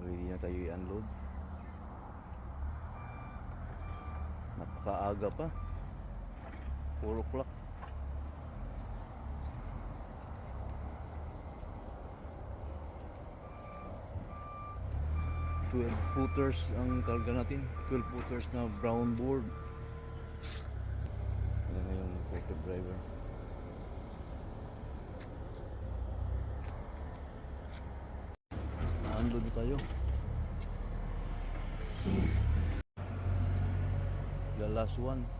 Ready na tayo i-unload. Napakaaga pa. 4 o'clock. $12 ang karga natin. 12 na brown board. Yan na yung forklift driver. Na-unload na tayo. The last one.